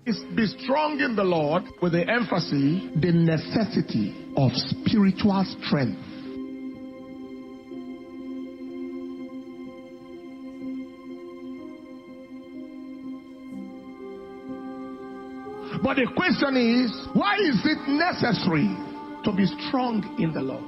is be strong in the Lord, with the emphasis, the necessity of spiritual strength. But the question is, why is it necessary to be strong in the Lord?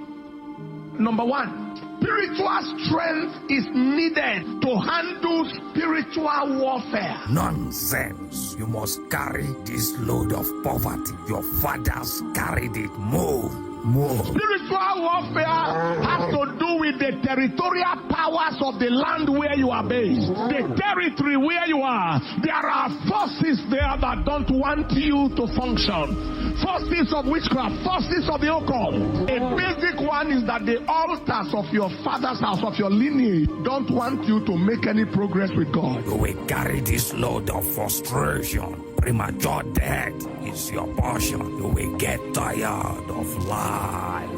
Number one, spiritual strength is needed to handle spiritual warfare. Nonsense. You must carry this load of poverty. Your fathers carried it. Move. Spiritual warfare has to do with the territorial powers of the land where you are based. The territory where you are. There are forces there that don't want you to function. Forces of witchcraft, forces of the occult. A basic one is that the altars of your father's house, of your lineage, don't want you to make any progress with God. You will carry this load of frustration. Premature death is your portion. You will get tired of life.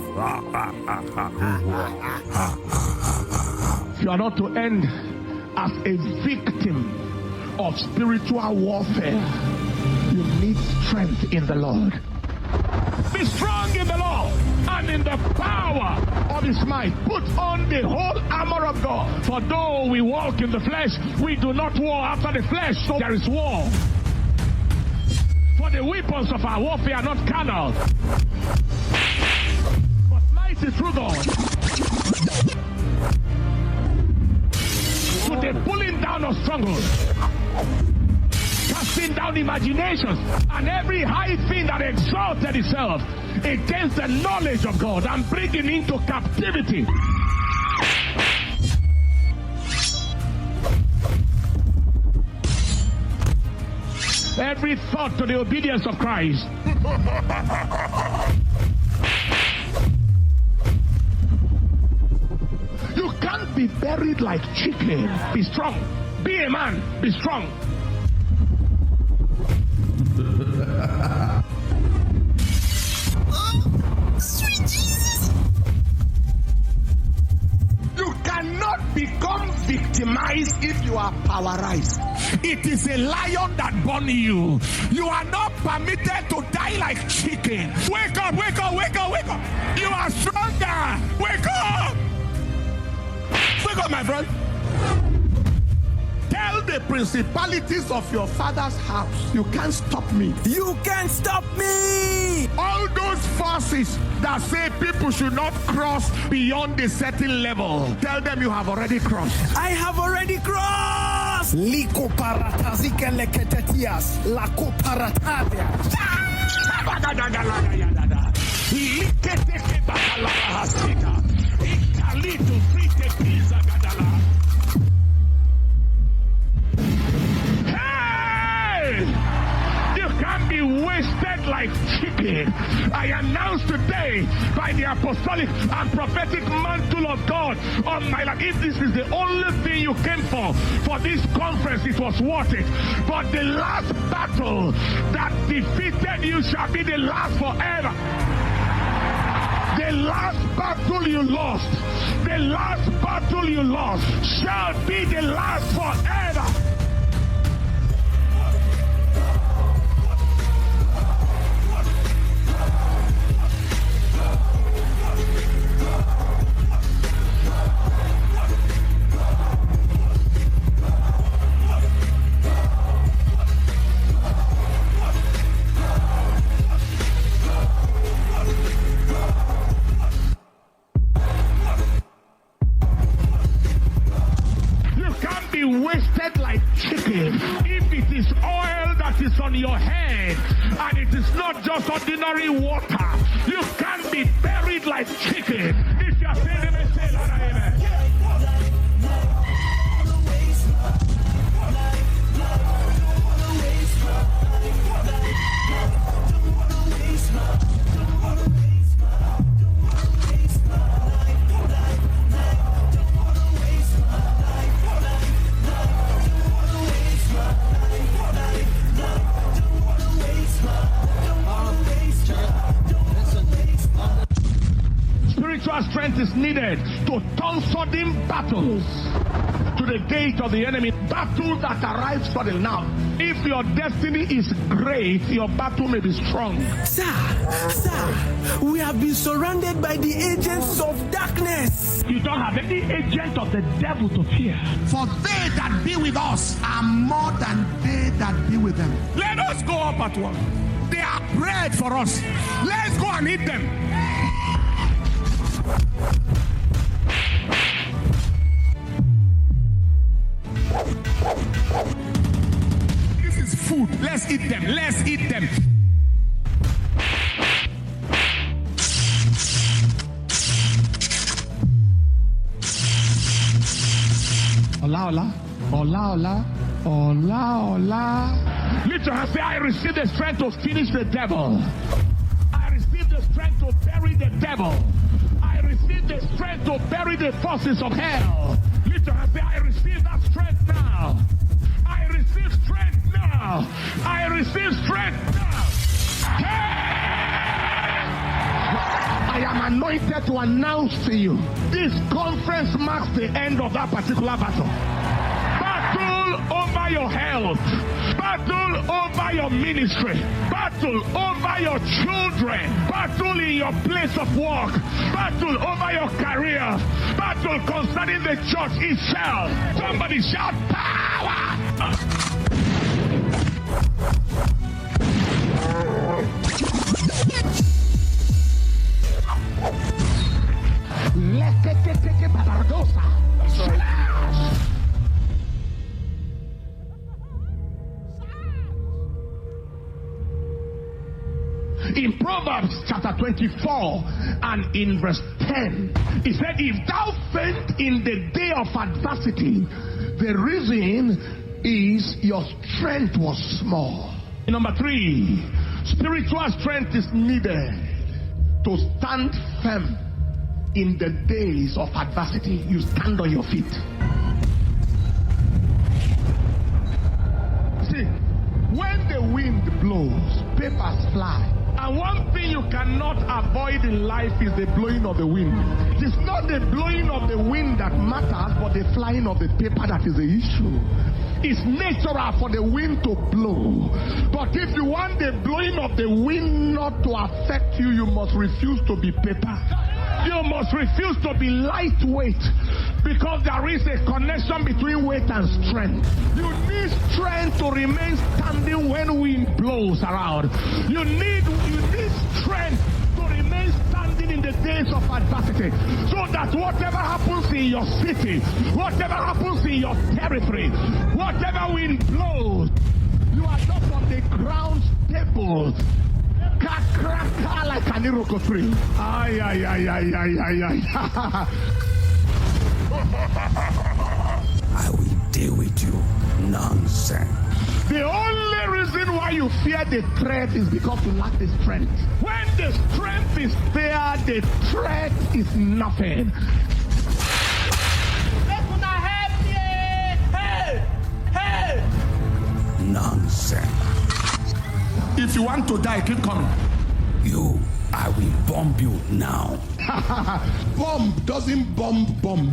You are not to end as a victim of spiritual warfare. You need strength in the Lord. Be strong in the Lord and in the power of his might. Put on the whole armor of God. For though we walk in the flesh, we do not war after the flesh. So there is war. For the weapons of our warfare are not carnal, but mighty through God to the pulling down of strongholds, casting down imaginations and every high thing that exalted itself against the knowledge of God, and bringing into captivity every thought to the obedience of Christ. You can't be buried like chicken. Be strong. Be a man. Be strong. Sweet Jesus! You cannot become victimized if you are powerized. It is a lion that born you. You are not permitted to die like chicken. Wake up, wake up, wake up, wake up. You are stronger. Wake up. Wake up, my friend. Tell the principalities of your father's house, you can't stop me. You can't stop me. All those forces that say people should not cross beyond a certain level, tell them you have already crossed. I have already crossed. Liko paratazika leketetias. Lako paratadia. Wasted like chicken. I announce today by the apostolic and prophetic mantle of God on my life. If this is the only thing you came for this conference, it was worth it. But the last battle that defeated you shall be the last forever. The last battle you lost, the last battle you lost shall be the last forever. Wasted like chicken. If it is oil that is on your head and it is not just ordinary water, you can't be buried like chicken. If you are saying amen, say that amen. Spiritual strength strength is needed to turn sudden battles to the gate of the enemy. Battle that arrives suddenly. Now, if your destiny is great, your battle may be strong. Sir, we have been surrounded by the agents of darkness. You don't have any agent of the devil to fear. For they that be with us are more than they that be with them. Let us go up at once. They are bread for us. Let's go and eat them. This is food. Let's eat them. Let's eat them. Hola, hola. Hola, hola. Hola, hola. Lift your hands. Say, I receive the strength to finish the devil. I receive the strength to bury the devil. I receive the strength to bury the forces of hell. Lift your hands. Say, I receive that strength now. I receive strength now. I receive strength now. I am anointed to announce to you, this conference marks the end of that particular battle. Battle over your health. Battle over your ministry. Battle over your children. Battle in your place of work. Battle over your career. Battle concerning the church itself. Somebody shout power! In Proverbs chapter 24 and in verse 10, he said, if thou faint in the day of adversity, the reason is your strength was small. Number 3, spiritual strength is needed to stand firm in the days of adversity. You stand on your feet. See, when the wind blows, papers fly. And one thing you cannot avoid in life is the blowing of the wind. It's not the blowing of the wind that matters, but the flying of the paper that is the issue. It's natural for the wind to blow. But if you want the blowing of the wind not to affect you, you must refuse to be paper. You must refuse to be lightweight, because there is a connection between weight and strength. You need strength to remain standing when wind blows around. You need strength to remain standing in the days of adversity, so that whatever happens in your city, whatever happens in your territory, whatever wind blows, you are just on the ground stable. Like an iroko tree. Ay, ay, ay, ay, ay, ay, ay. I will deal with you. Nonsense. The only reason why you fear the threat is because you lack the strength. When the strength is there, the threat is nothing. Nonsense. If you want to die, keep coming. You, I will bomb you now. Bomb doesn't bomb.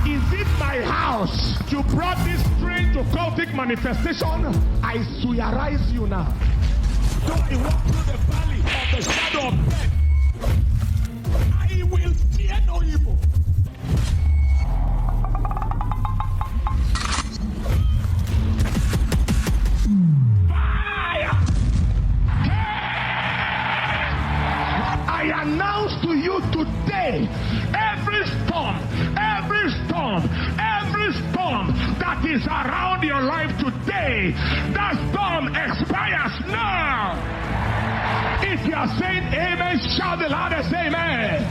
Is it my house you brought this strange occultic manifestation? I suyarize you now. So I walk through the valley of the shadow of death. I will fear no evil. Fire! I announce to you today, every storm that is around your life today, that storm expires now. If you are saying amen, shout the loudest amen.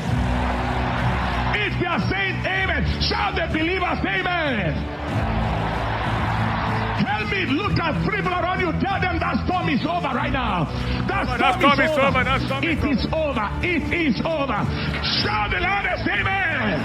If you are saying amen, shout the believers amen. Help me, look at 3 people around you, tell them that storm is over right now. That storm is over. It is over. It is over. Shout the loudest amen.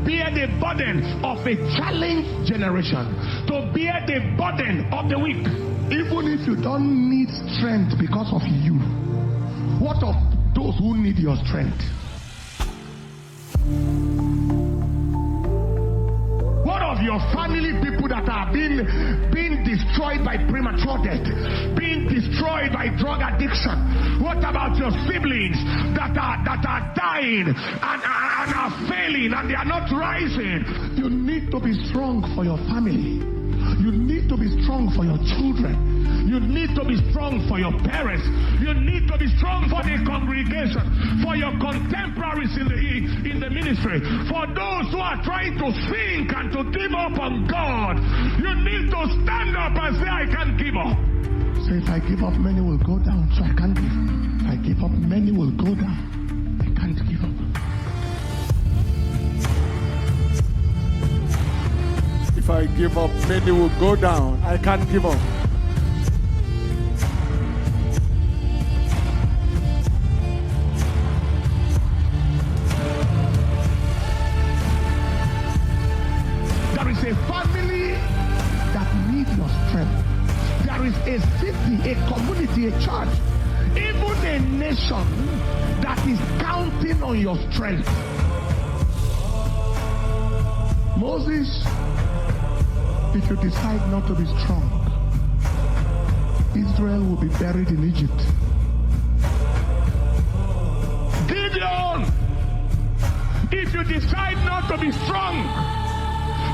bear the burden of a challenged generation, to bear the burden of the weak. Even if you don't need strength because of you, what of those who need your strength? What of your family people that are being destroyed by premature death, being destroyed by drug addiction? What about your siblings that are dying and are failing and they are not rising? You need to be strong for your family. You need to be strong for your children. You need to be strong for your parents. You need to be strong for the congregation, for your contemporaries in the ministry, for those who are trying to sink and to give up on God. You need to stand up and say, I can't give up. So if I give up, many will go down, so I can't give up. If I give up, many will go down. I can't give up. If I give up, many will go down. I can't give up. There is a family that needs your strength. There is a city, a community, a church, even a nation that is counting on your strength. Moses, if you decide not to be strong, Israel will be buried in Egypt. Gideon, if you decide not to be strong,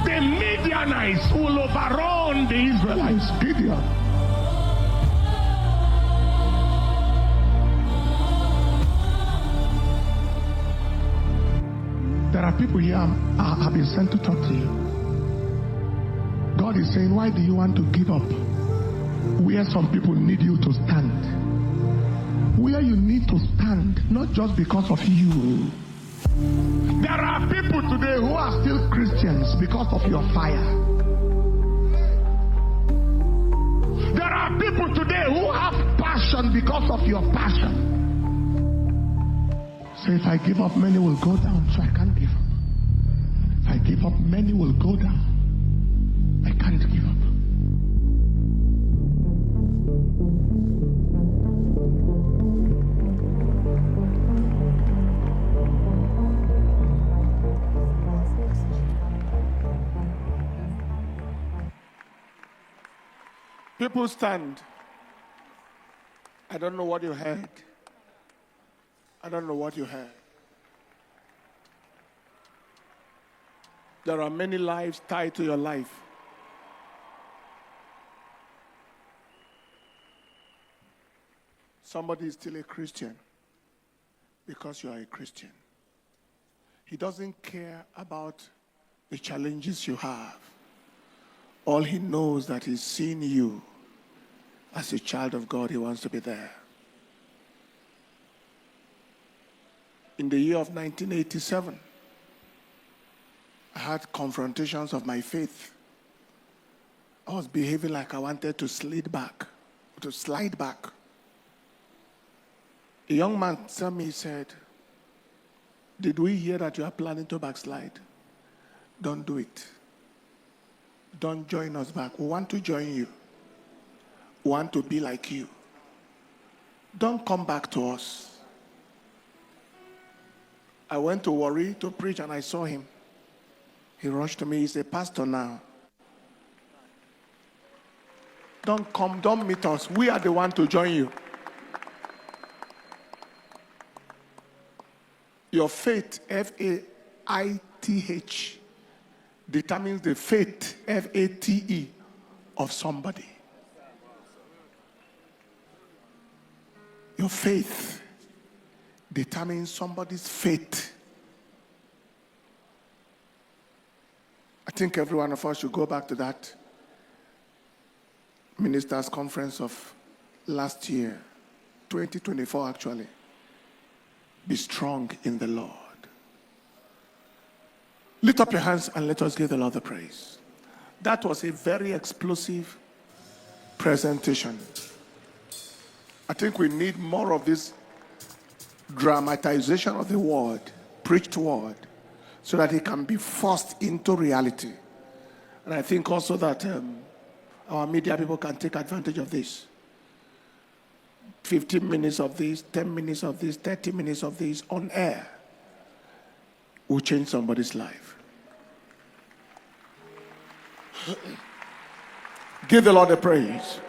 the Midianites will overrun the Israelites. Gideon. There are people here have been sent to talk to you. God is saying, why do you want to give up where some people need you to stand? Where you need to stand, not just because of you. There are people today who are still Christians because of your fire. There are people today who have passion because of your passion. So if I give up, many will go down, so I can't give up. If I give up, many will go down. I can't give up. People stand. I don't know what you heard. I don't know what you heard. There are many lives tied to your life. Somebody is still a Christian because you are a Christian. He doesn't care about the challenges you have. All he knows that he's seen you as a child of God. He wants to be there. In the year of 1987, I had confrontations of my faith. I was behaving like I wanted to slide back. A young man told me, he said, did we hear that you are planning to backslide? Don't do it. Don't join us back. We want to join you. We want to be like you. Don't come back to us. I went to Warri to preach and I saw him. He rushed to me. He's a pastor now. Don't come, don't meet us. We are the one to join you. Your faith, F-A-I-T-H, determines the faith, F-A-T-E, of somebody. Your faith determines somebody's faith. I think every one of us should go back to that ministers' conference of last year, 2024 actually. Be strong in the Lord. Lift up your hands and let us give the Lord the praise. That was a very explosive presentation. I think we need more of this dramatization of the word, preached word, so that it can be forced into reality. And I think also that our media people can take advantage of this. 15 minutes of this, 10 minutes of this, 30 minutes of this on air will change somebody's life. Give the Lord a praise.